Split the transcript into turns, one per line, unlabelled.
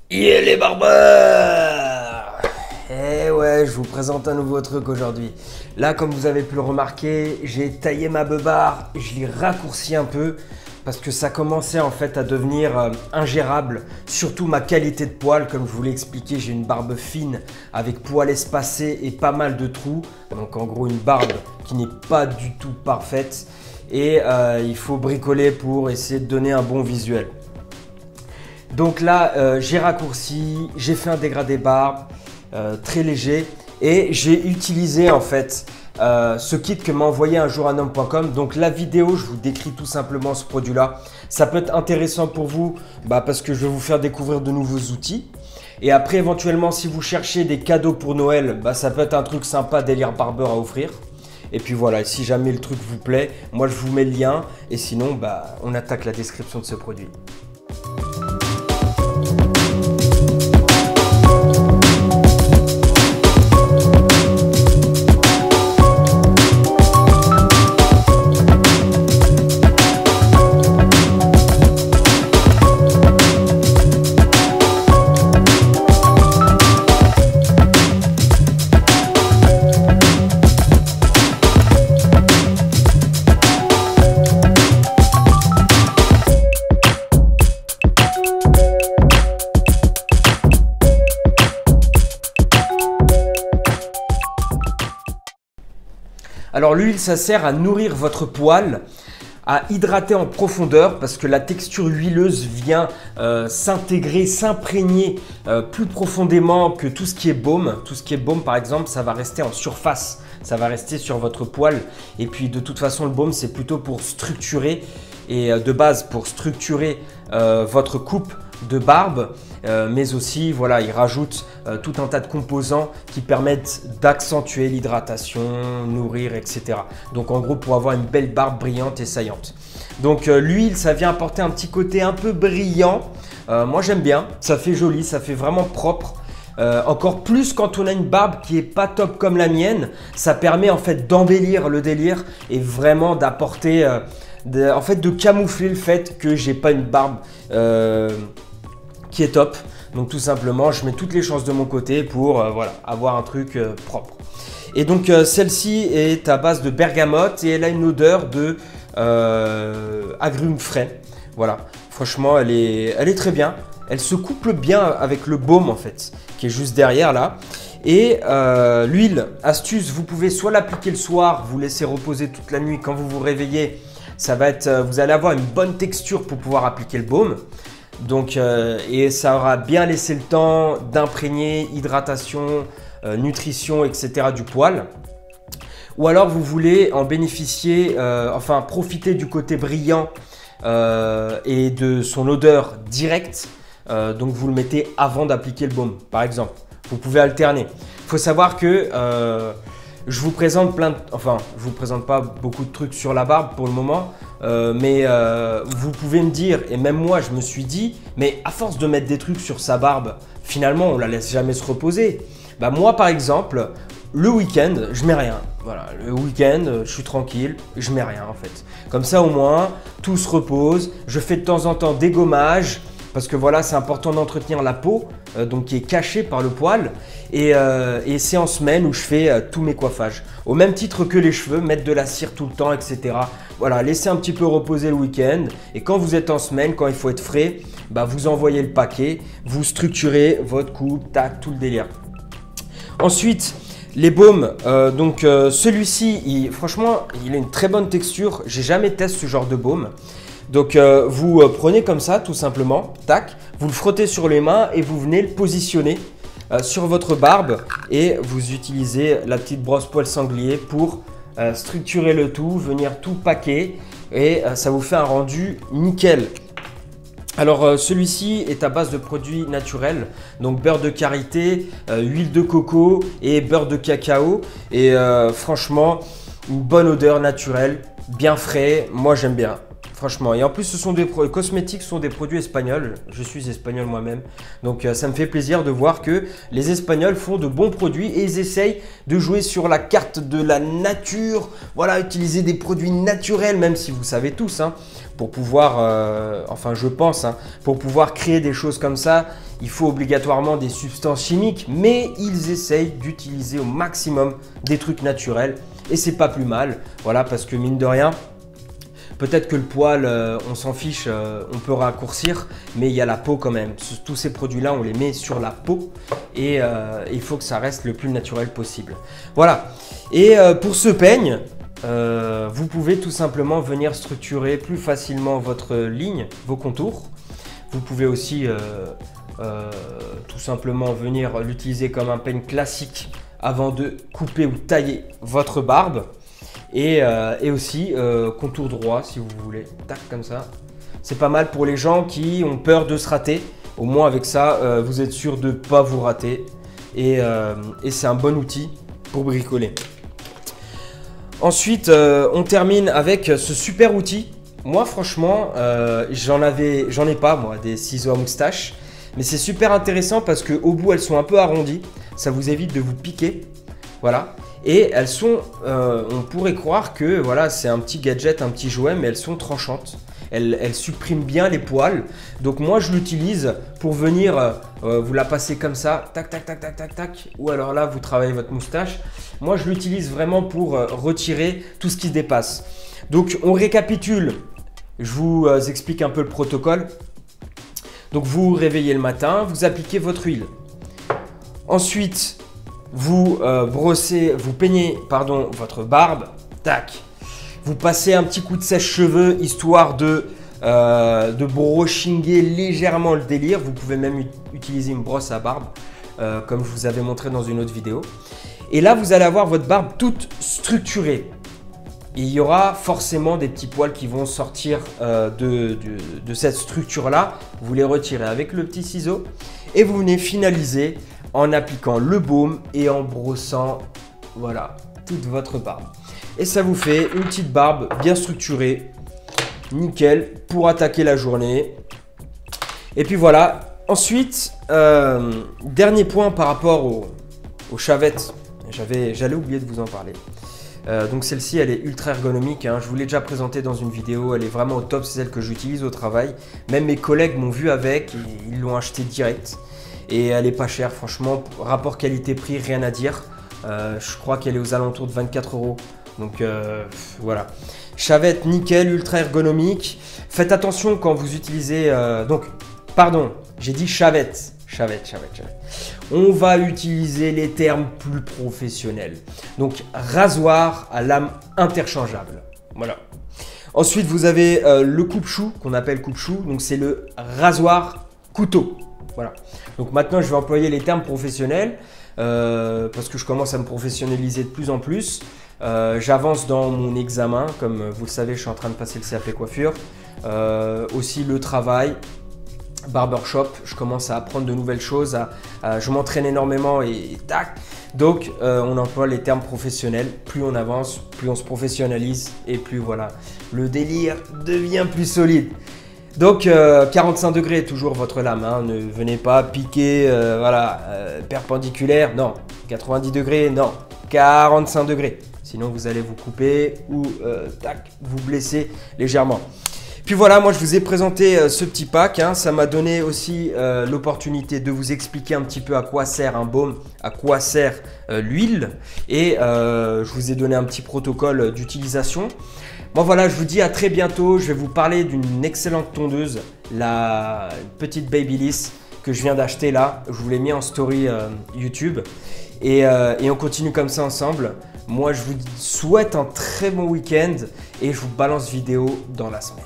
Yeah les barbeurs! Eh ouais, je vous présente un nouveau truc aujourd'hui. Là, comme vous avez pu le remarquer, j'ai taillé ma beubare, je l'ai raccourci un peu parce que ça commençait en fait à devenir ingérable. Surtout ma qualité de poil, comme je vous l'ai expliqué, j'ai une barbe fine avec poil espacé et pas mal de trous. Donc en gros une barbe qui n'est pas du tout parfaite et il faut bricoler pour essayer de donner un bon visuel. Donc là, j'ai raccourci, j'ai fait un dégradé barbe très léger et j'ai utilisé en fait ce kit que m'a envoyé un jour un homme.com. Donc la vidéo, je vous décris tout simplement ce produit-là. Ça peut être intéressant pour vous parce que je vais vous faire découvrir de nouveaux outils. Et après, éventuellement, si vous cherchez des cadeaux pour Noël, ça peut être un truc sympa délire barbeur à offrir. Et puis voilà, si jamais le truc vous plaît, moi je vous mets le lien. Et sinon, on attaque la description de ce produit. Alors l'huile, ça sert à nourrir votre poil, à hydrater en profondeur parce que la texture huileuse vient s'intégrer, s'imprégner plus profondément que tout ce qui est baume. Tout ce qui est baume par exemple, ça va rester en surface, ça va rester sur votre poil. Et puis de toute façon, le baume, c'est plutôt pour structurer et de base pour structurer votre coupe de barbe. Mais aussi, voilà, il rajoute tout un tas de composants qui permettent d'accentuer l'hydratation, nourrir, etc. Donc en gros, pour avoir une belle barbe brillante et saillante. Donc l'huile, ça vient apporter un petit côté un peu brillant. Moi, j'aime bien. Ça fait joli, ça fait vraiment propre. Encore plus quand on a une barbe qui est pas top comme la mienne. Ça permet en fait d'embellir le délire et vraiment d'apporter, en fait, de camoufler le fait que j'ai pas une barbe qui est top. Donc tout simplement, je mets toutes les chances de mon côté pour voilà, avoir un truc propre. Et donc celle-ci est à base de bergamote et elle a une odeur de agrumes frais. Voilà, franchement, elle est très bien. Elle se couple bien avec le baume en fait, qui est juste derrière là. Et l'huile, astuce, vous pouvez soit l'appliquer le soir, vous laisser reposer toute la nuit quand vous vous réveillez. Ça va être, vous allez avoir une bonne texture pour pouvoir appliquer le baume. Donc, et ça aura bien laissé le temps d'imprégner hydratation, nutrition, etc. du poil. Ou alors vous voulez en bénéficier, enfin profiter du côté brillant et de son odeur directe. Donc vous le mettez avant d'appliquer le baume, par exemple. Vous pouvez alterner. Il faut savoir que je vous présente je vous présente pas beaucoup de trucs sur la barbe pour le moment, mais vous pouvez me dire, et même moi je me suis dit, mais à force de mettre des trucs sur sa barbe, finalement on la laisse jamais se reposer. Moi par exemple, le week-end, je mets rien. Voilà, le week-end, je suis tranquille, je mets rien en fait. Comme ça au moins, tout se repose. Je fais de temps en temps des gommages. Parce que voilà, c'est important d'entretenir la peau, donc qui est cachée par le poil. Et c'est en semaine où je fais tous mes coiffages. Au même titre que les cheveux, mettre de la cire tout le temps, etc. Voilà, laissez un petit peu reposer le week-end. Et quand vous êtes en semaine, quand il faut être frais, vous envoyez le paquet, vous structurez votre coupe, tac, tout le délire. Ensuite, les baumes, celui-ci, franchement, il a une très bonne texture. J'ai jamais testé ce genre de baume. Donc vous prenez comme ça tout simplement, tac, vous le frottez sur les mains et vous venez le positionner sur votre barbe et vous utilisez la petite brosse poil sanglier pour structurer le tout, venir tout paquer et ça vous fait un rendu nickel. Alors celui-ci est à base de produits naturels, donc beurre de karité, huile de coco et beurre de cacao et franchement une bonne odeur naturelle, bien frais, moi j'aime bien. Franchement, et en plus ce sont des cosmétiques, sont des produits espagnols. Je suis espagnol moi-même, donc ça me fait plaisir de voir que les Espagnols font de bons produits et ils essayent de jouer sur la carte de la nature. Voilà, utiliser des produits naturels, même si vous savez tous, pour pouvoir, enfin je pense, pour pouvoir créer des choses comme ça, il faut obligatoirement des substances chimiques, mais ils essayent d'utiliser au maximum des trucs naturels et c'est pas plus mal, voilà, parce que mine de rien, peut-être que le poil, on s'en fiche, on peut raccourcir, mais il y a la peau quand même. Tous ces produits-là, on les met sur la peau et il faut que ça reste le plus naturel possible. Voilà. Et pour ce peigne, vous pouvez tout simplement venir structurer plus facilement votre ligne, vos contours. Vous pouvez aussi tout simplement venir l'utiliser comme un peigne classique avant de couper ou tailler votre barbe. Et aussi contour droit si vous voulez, tac comme ça. C'est pas mal pour les gens qui ont peur de se rater. Au moins avec ça, vous êtes sûr de ne pas vous rater. Et c'est un bon outil pour bricoler. Ensuite, on termine avec ce super outil. Moi franchement, j'en ai pas moi des ciseaux à moustache. Mais c'est super intéressant parce qu'au bout, elles sont un peu arrondies. Ça vous évite de vous piquer. Voilà. Et elles sont, on pourrait croire que voilà, c'est un petit gadget, un petit jouet, mais elles sont tranchantes. Elles suppriment bien les poils. Donc moi, je l'utilise pour venir, vous la passez comme ça, tac, tac, tac, tac, tac, tac. Ou alors là, vous travaillez votre moustache. Moi, je l'utilise vraiment pour retirer tout ce qui dépasse. Donc, on récapitule. Je vous explique un peu le protocole. Donc, vous vous réveillez le matin, vous appliquez votre huile. Ensuite, vous peignez votre barbe, tac. Vous passez un petit coup de sèche-cheveux histoire de broshinguer légèrement le délire. Vous pouvez même utiliser une brosse à barbe comme je vous avais montré dans une autre vidéo. Et là, vous allez avoir votre barbe toute structurée. Et il y aura forcément des petits poils qui vont sortir de cette structure-là. Vous les retirez avec le petit ciseau et vous venez finaliser en appliquant le baume et en brossant voilà, toute votre barbe. Et ça vous fait une petite barbe bien structurée, nickel, pour attaquer la journée. Et puis voilà. Ensuite, dernier point par rapport aux chavettes. J'allais oublier de vous en parler. Donc celle-ci, elle est ultra ergonomique. Hein. Je vous l'ai déjà présentée dans une vidéo. Elle est vraiment au top. C'est celle que j'utilise au travail. Même mes collègues m'ont vu avec. Et ils l'ont achetée direct. Et elle est pas chère, franchement. Rapport qualité-prix, rien à dire. Je crois qu'elle est aux alentours de 24 €. Donc voilà. Chavette nickel, ultra ergonomique. Faites attention quand vous utilisez... pardon, j'ai dit chavette. Chavette. On va utiliser les termes plus professionnels. Donc, rasoir à lame interchangeable. Voilà. Ensuite, vous avez le coupe-chou qu'on appelle coupe-chou. Donc, c'est le rasoir couteau. Voilà. Donc, maintenant, je vais employer les termes professionnels parce que je commence à me professionnaliser de plus en plus. J'avance dans mon examen. Comme vous le savez, je suis en train de passer le CAP coiffure. Aussi, le travail. Barbershop, je commence à apprendre de nouvelles choses, je m'entraîne énormément et tac. Donc on emploie les termes professionnels, plus on avance, plus on se professionnalise et plus voilà, le délire devient plus solide. Donc 45 degrés toujours votre lame, hein, ne venez pas piquer perpendiculaire, non, 90 degrés, non, 45 degrés. Sinon vous allez vous couper ou tac, vous blesser légèrement. Puis voilà, moi je vous ai présenté ce petit pack, hein. Ça m'a donné aussi l'opportunité de vous expliquer un petit peu à quoi sert un baume, à quoi sert l'huile et je vous ai donné un petit protocole d'utilisation. Moi voilà, je vous dis à très bientôt, je vais vous parler d'une excellente tondeuse, la petite Babyliss que je viens d'acheter là, je vous l'ai mis en story YouTube et on continue comme ça ensemble. Moi je vous souhaite un très bon week-end et je vous balance vidéo dans la semaine.